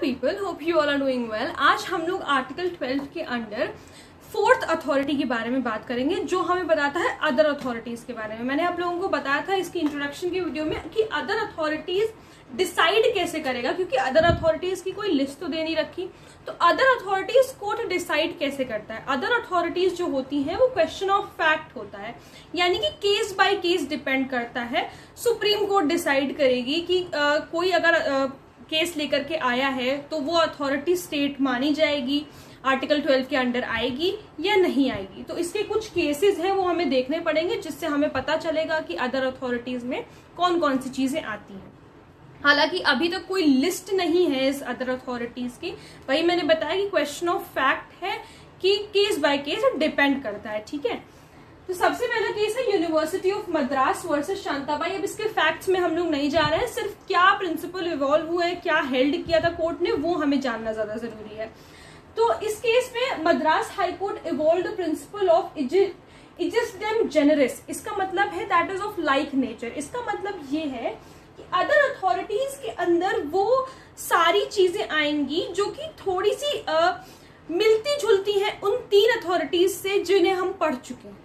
people, hope you all are doing well. आज हम लोग आर्टिकल 12 के अंडर फोर्थ अथॉरिटी के बारे में बात करेंगे जो हमें बताता है अदर अथॉरिटीज के बारे में. मैंने आप लोगों को बताया था इसकी इंट्रोडक्शन की वीडियो में कि अदर अथॉरिटीज डिसाइड कैसे करेगा, क्योंकि अदर अथॉरिटीज की कोई लिस्ट तो दे नहीं रखी. तो अदर अथॉरिटीज कोर्ट डिसाइड कैसे करता है. अदर अथॉरिटीज जो होती हैं वो क्वेश्चन ऑफ फैक्ट होता है, यानी कि केस बाय केस डिपेंड करता है. सुप्रीम कोर्ट डिसाइड करेगी कि कोई अगर केस लेकर के आया है तो वो अथॉरिटी स्टेट मानी जाएगी, आर्टिकल 12 के अंडर आएगी या नहीं आएगी. तो इसके कुछ केसेस हैं वो हमें देखने पड़ेंगे जिससे हमें पता चलेगा कि अदर अथॉरिटीज में कौन कौन सी चीजें आती हैं. हालांकि अभी तक कोई लिस्ट नहीं है इस अदर अथॉरिटीज की. वही मैंने बताया कि क्वेश्चन ऑफ फैक्ट है कि केस बाय केस डिपेंड करता है. ठीक है, तो सबसे पहला केस है university of Madras versus Shantabai. अब इसके फैक्ट्स में हम लोग नहीं जा रहे हैं, सिर्फ क्या प्रिंसिपल इवॉल्व हुआ है, क्या हेल्ड किया था कोर्ट ने, वो हमें जानना ज्यादा जरूरी है. तो इस केस में Madras high court evolve the principle of ejusdem generis. इसका मतलब है that is of like nature. इसका मतलब ये है कि अदर अथॉरिटीज के अंदर वो सारी चीजें आएंगी जो कि थोड़ी सी मिलती जुलती हैं उन तीन अथॉरिटीज से जिन्हें हम पढ़ चुके हैं.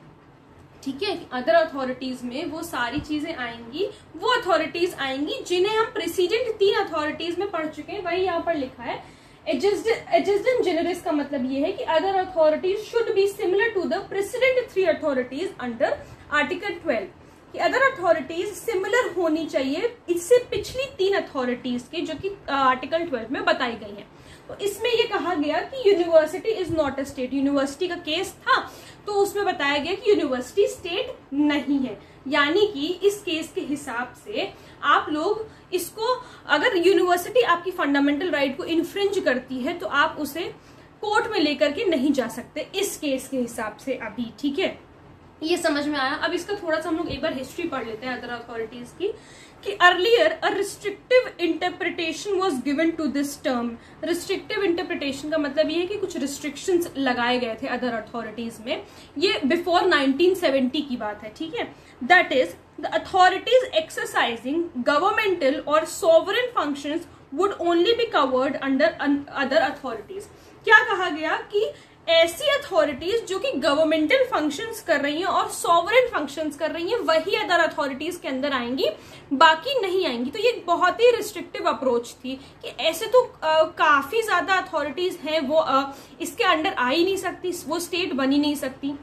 ठीक है, अदर अथॉरिटीज में वो सारी चीजें आएंगी, वो अथॉरिटीज आएंगी जिन्हें हम प्रेसिडेंट तीन अथॉरिटीज में पढ़ चुके हैं. वही यहाँ पर लिखा है एडजस्टेड जेनरिस का मतलब ये है कि other authorities should be similar to the president three authorities under article 12. कि अदर अथॉरिटीज सिमिलर होनी चाहिए इससे पिछली तीन अथॉरिटीज की जो कि आर्टिकल 12 में बताई गई हैं. तो इसमें ये कहा गया कि university is not a state. University का केस था तो उसमें बताया गया कि यूनिवर्सिटी स्टेट नहीं है. यानी कि इस केस के हिसाब से आप लोग इसको, अगर यूनिवर्सिटी आपकी फंडामेंटल राइट को इन्फ्रिंज करती है तो आप उसे कोर्ट में लेकर के नहीं जा सकते इस केस के हिसाब से अभी. ठीक है, ये समझ में आया. अब इसका थोड़ा सा हम लोग एक बार हिस्ट्री पढ़ लेते हैं अदर अथॉरिटीज की. कि earlier a restrictive interpretation was given to this term. Restrictive interpretation का मतलब ये है कि कुछ रिस्ट्रिक्शंस लगाए गए थे अदर अथॉरिटीज में. ये बिफोर 1970 की बात है. ठीक है, that is the authorities exercising governmental और sovereign functions would only be covered under other authorities. क्या कहा गया कि ऐसी अथॉरिटीज जो कि गवर्नमेंटल फंक्शंस कर रही हैं और सॉवरेन फंक्शंस कर रही हैं वही अदर अथॉरिटीज के अंदर आएंगी, बाकी नहीं आएंगी. तो ये बहुत ही रिस्ट्रिक्टिव अप्रोच थी कि ऐसे तो काफी ज्यादा अथॉरिटीज हैं वो इसके अंडर आ ही नहीं सकती, वो स्टेट बन ही नहीं सकती.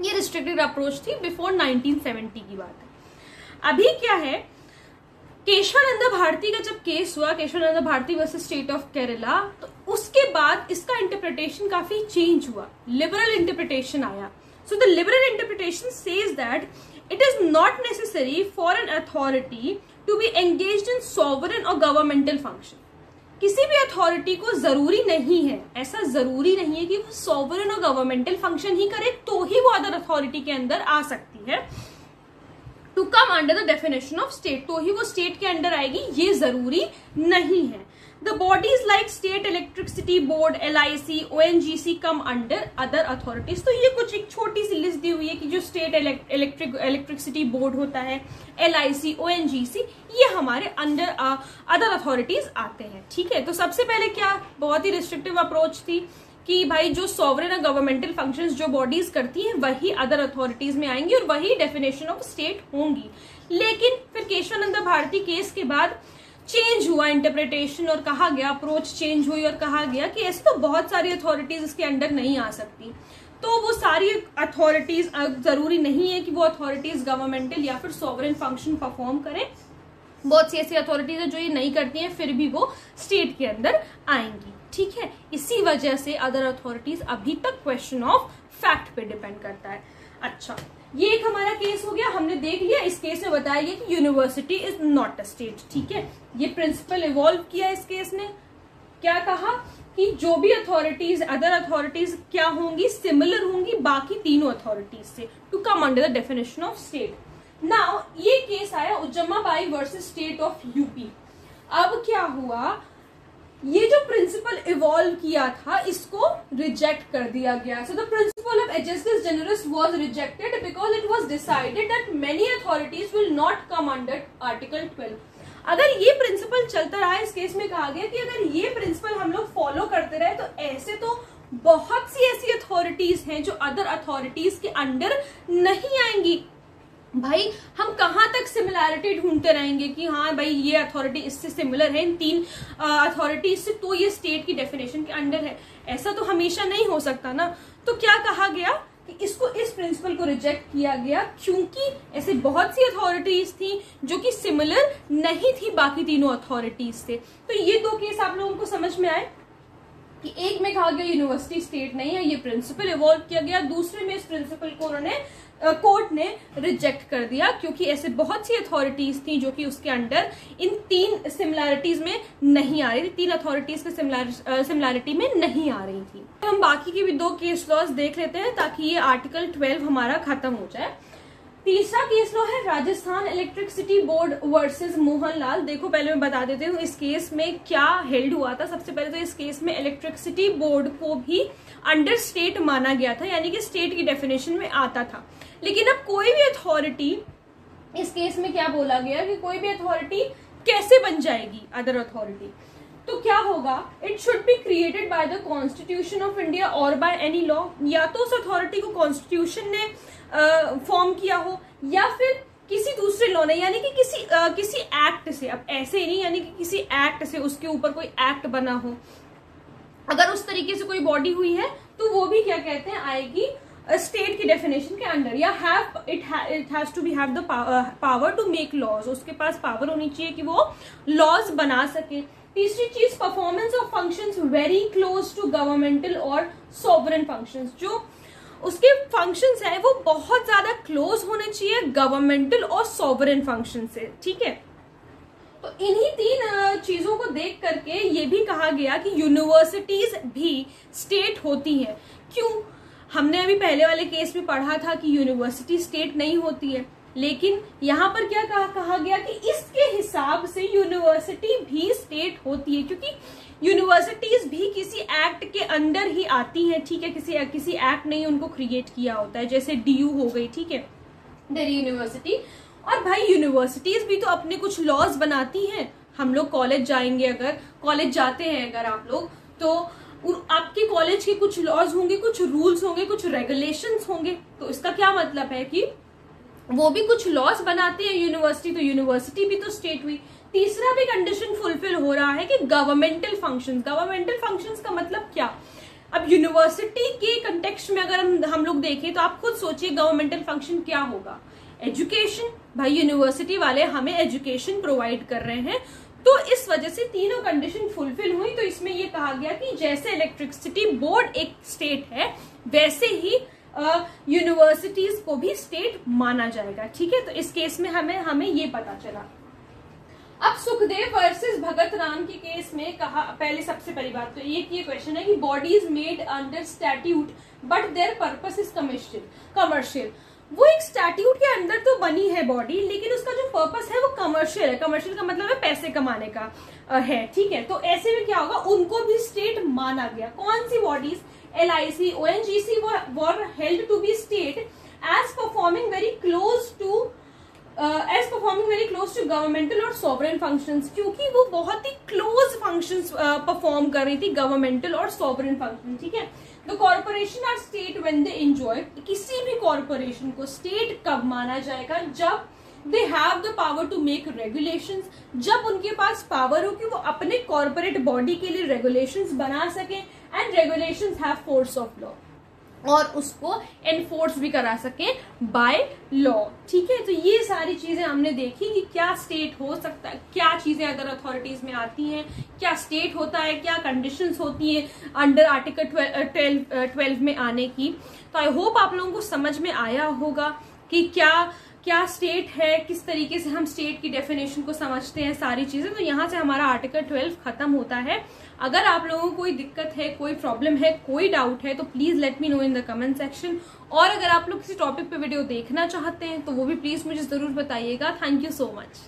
ये रिस्ट्रिक्टिव अप्रोच थी बिफोर 1970 की बात है. अभी क्या है, केशवानंद भारती का जब केस हुआ, Keshavananda Bharati versus state of Kerala, तो उसके बाद इसका इंटरप्रिटेशन काफी चेंज हुआ, लिबरल इंटरप्रिटेशन आया. So the liberal interpretation says that it is not necessary for an authority to be engaged in sovereign और गवर्नमेंटल फंक्शन. किसी भी अथॉरिटी को जरूरी नहीं है, ऐसा जरूरी नहीं है कि वो सॉवरेन और गवर्नमेंटल फंक्शन ही करे तो ही वो अदर अथॉरिटी के अंदर आ सकती है. To come under the definition of state, तो ही वो स्टेट के अंडर आएगी, ये जरूरी नहीं है. The bodies like state electricity board, LIC, ONGC come under other authorities. तो ये कुछ एक छोटी सी लिस्ट दी हुई है कि जो स्टेट इलेक्ट्रिसिटी बोर्ड होता है, LIC, ONGC, ये हमारे अंडर अदर अथॉरिटीज आते हैं. ठीक है, तो सबसे पहले क्या बहुत ही रिस्ट्रिक्टिव अप्रोच थी कि भाई जो सॉवरेन और गवर्नमेंटल फंक्शंस जो बॉडीज करती हैं वही अदर अथॉरिटीज में आएंगी और वही डेफिनेशन ऑफ स्टेट होंगी. लेकिन फिर केशवानंद भारती केस के बाद चेंज हुआ इंटरप्रिटेशन और कहा गया, अप्रोच चेंज हुई और कहा गया कि ऐसे तो बहुत सारी अथॉरिटीज इसके अंडर नहीं आ सकती. तो वो सारी अथॉरिटीज जरूरी नहीं है कि वो अथॉरिटीज गवर्नमेंटल या फिर सॉवरेन फंक्शन परफॉर्म करें. बहुत सी ऐसी अथॉरिटीज है जो ये नहीं करती हैं फिर भी वो स्टेट के अंदर आएंगी. ठीक है, इसी वजह से अदर अथॉरिटीज अभी तक क्वेश्चन ऑफ फैक्ट पे डिपेंड करता है. अच्छा, ये एक हमारा केस हो गया, हमने देख लिया. इस केस में बताया गया कि university is not a state. ठीक है, ये प्रिंसिपल इवॉल्व किया इस केस ने. क्या कहा कि जो भी अथॉरिटीज अदर अथॉरिटीज क्या होंगी, सिमिलर होंगी बाकी तीनों अथॉरिटीज से, to come under the definition of state. Now ये केस आया Ujjambai versus state of UP. अब क्या हुआ, ये जो प्रिंसिपल इवॉल्व किया था इसको रिजेक्ट कर दिया गया. So the principle of ejusdem generis was rejected because it was decided that many authorities will not come under article 12. अगर ये प्रिंसिपल चलता रहा, इस केस में कहा गया कि अगर ये प्रिंसिपल हम लोग फॉलो करते रहे तो ऐसे तो बहुत सी ऐसी अथॉरिटीज हैं जो अदर अथॉरिटीज के अंडर नहीं आएंगी। भाई हम कहाँ तक सिमिलैरिटी ढूंढते रहेंगे कि हाँ भाई ये अथॉरिटी इससे सिमिलर है, इन 3 अथॉरिटीज से, तो ये स्टेट की डेफिनेशन के अंडर है। ऐसा तो हमेशा नहीं हो सकता ना। तो क्या कहा गया कि इसको, इस प्रिंसिपल को रिजेक्ट किया गया क्योंकि ऐसे बहुत सी अथॉरिटीज थी जो कि सिमिलर नहीं थी बाकी तीनों अथॉरिटीज से। तो ये 2 केस आप लोगों को समझ में आए कि एक में कहा गया यूनिवर्सिटी स्टेट नहीं है, ये प्रिंसिपल इवॉल्व किया गया। दूसरे में इस प्रिंसिपल को उन्होंने कोर्ट ने रिजेक्ट कर दिया क्योंकि ऐसे बहुत सी अथॉरिटीज थी जो कि उसके अंडर इन 3 सिमिलैरिटीज में नहीं आ रही थी, 3 अथॉरिटीज के सिमिलैरिटी में नहीं आ रही थी। तो हम बाकी के भी 2 केस लॉज देख लेते हैं ताकि ये आर्टिकल 12 हमारा खत्म हो जाए। तीसरा केस लॉ है Rajasthan electricity board versus Mohanlal. देखो पहले मैं बता देती हूँ इस केस में क्या हेल्ड हुआ था। सबसे पहले तो इस केस में इलेक्ट्रिसिटी बोर्ड को भी अंडर स्टेट माना गया था, यानी कि स्टेट की डेफिनेशन में आता था। लेकिन अब कोई भी अथॉरिटी, इस केस में क्या बोला गया कि कोई भी अथॉरिटी कैसे बन जाएगी अदर अथॉरिटी, तो क्या होगा, it should be created by the constitution of India और बाय एनी लॉ। या तो उस अथॉरिटी को कॉन्स्टिट्यूशन ने फॉर्म किया हो या फिर किसी दूसरे लॉ ने, यानी कि किसी एक्ट से। अब ऐसे ही नहीं, यानी कि किसी एक्ट से, उसके ऊपर कोई एक्ट बना हो, अगर उस तरीके से कोई बॉडी हुई है तो वो भी क्या कहते हैं, आएगी स्टेट की डेफिनेशन के अंडर। या it has to be have the power to make laws, उसके पास पावर होनी चाहिए कि वो लॉज बना सके। तीसरी चीज, performance of functions very close to governmental और सॉवरेन फंक्शंस, जो उसके फंक्शंस है वो बहुत ज्यादा क्लोज होने चाहिए गवर्नमेंटल और सॉवरेन फंक्शन से। ठीक है, तो इन्हीं 3 चीजों को देख करके ये भी कहा गया कि यूनिवर्सिटीज भी स्टेट होती है। क्यों? हमने अभी पहले वाले केस में पढ़ा था कि यूनिवर्सिटी स्टेट नहीं होती है, लेकिन यहाँ पर क्या कहा गया कि इसके हिसाब से यूनिवर्सिटी भी स्टेट होती है, क्योंकि यूनिवर्सिटीज भी किसी एक्ट के अंडर ही आती हैं। ठीक है, किसी एक्ट ने उनको क्रिएट किया होता है, जैसे डीयू हो गई, ठीक है, दिल्ली यूनिवर्सिटी। और भाई यूनिवर्सिटीज भी तो अपने कुछ लॉज बनाती हैं। हम लोग कॉलेज जाएंगे, अगर कॉलेज जाते हैं अगर आप लोग, तो आपके कॉलेज के कुछ लॉज होंगे, कुछ रूल्स होंगे, कुछ रेगुलेशंस होंगे। तो इसका क्या मतलब है कि वो भी कुछ लॉज बनाते हैं यूनिवर्सिटी, तो यूनिवर्सिटी भी तो स्टेट हुई। तीसरा भी कंडीशन फुलफिल हो रहा है कि गवर्नमेंटल फंक्शंस का मतलब क्या। अब यूनिवर्सिटी के कंटेक्स्ट में अगर हम लोग देखें तो आप खुद सोचिए गवर्नमेंटल फंक्शन क्या होगा। एजुकेशन, भाई यूनिवर्सिटी वाले हमें एजुकेशन प्रोवाइड कर रहे हैं, तो इस वजह से तीनों कंडीशन फुलफिल हुई। तो इसमें यह कहा गया कि जैसे इलेक्ट्रिसिटी बोर्ड एक स्टेट है, वैसे ही यूनिवर्सिटीज को भी स्टेट माना जाएगा। ठीक है, तो इस केस में हमें ये पता चला। अब सुखदेव वर्सेस भगत राम के केस में कहा, पहले सबसे पहली बात तो ये क्वेश्चन है कि body is made under statute but there purpose is commercial. वो एक स्टैट्यूट के अंदर तो बनी है बॉडी, लेकिन उसका जो पर्पस है वो कमर्शियल है। कमर्शियल का मतलब है पैसे कमाने का है। ठीक है, तो ऐसे में क्या होगा, उनको भी स्टेट माना गया। कौन सी bodies, LIC, ONGC were held to be state as performing very close to governmental और sovereign functions, क्योंकि वो बहुत ही close functions perform कर रही थी, governmental और sovereign functions। ठीक है, the corporation are state when they enjoy, किसी भी corporation को state कब माना जाएगा, जब they have the power to make regulations, जब उनके पास पावर हो कि वो अपने कॉर्पोरेट बॉडी के लिए रेगुलेशंस बना सके, and regulations have force of law, और उसको एनफोर्स भी करा सके बाय लॉ। ठीक है, तो ये सारी चीजें हमने देखी कि क्या स्टेट हो सकता है, क्या चीजें अदर अथॉरिटीज में आती हैं, क्या स्टेट होता है, क्या कंडीशंस होती है अंडर आर्टिकल 12 में आने की। तो आई होप आप लोगों को समझ में आया होगा कि क्या स्टेट है, किस तरीके से हम स्टेट की डेफिनेशन को समझते हैं, सारी चीजें। तो यहाँ से हमारा आर्टिकल 12 खत्म होता है। अगर आप लोगों को कोई दिक्कत है, कोई प्रॉब्लम है, कोई डाउट है, तो please let me know in the comment section. और अगर आप लोग किसी टॉपिक पे वीडियो देखना चाहते हैं तो वो भी प्लीज मुझे जरूर बताइएगा। Thank you so much.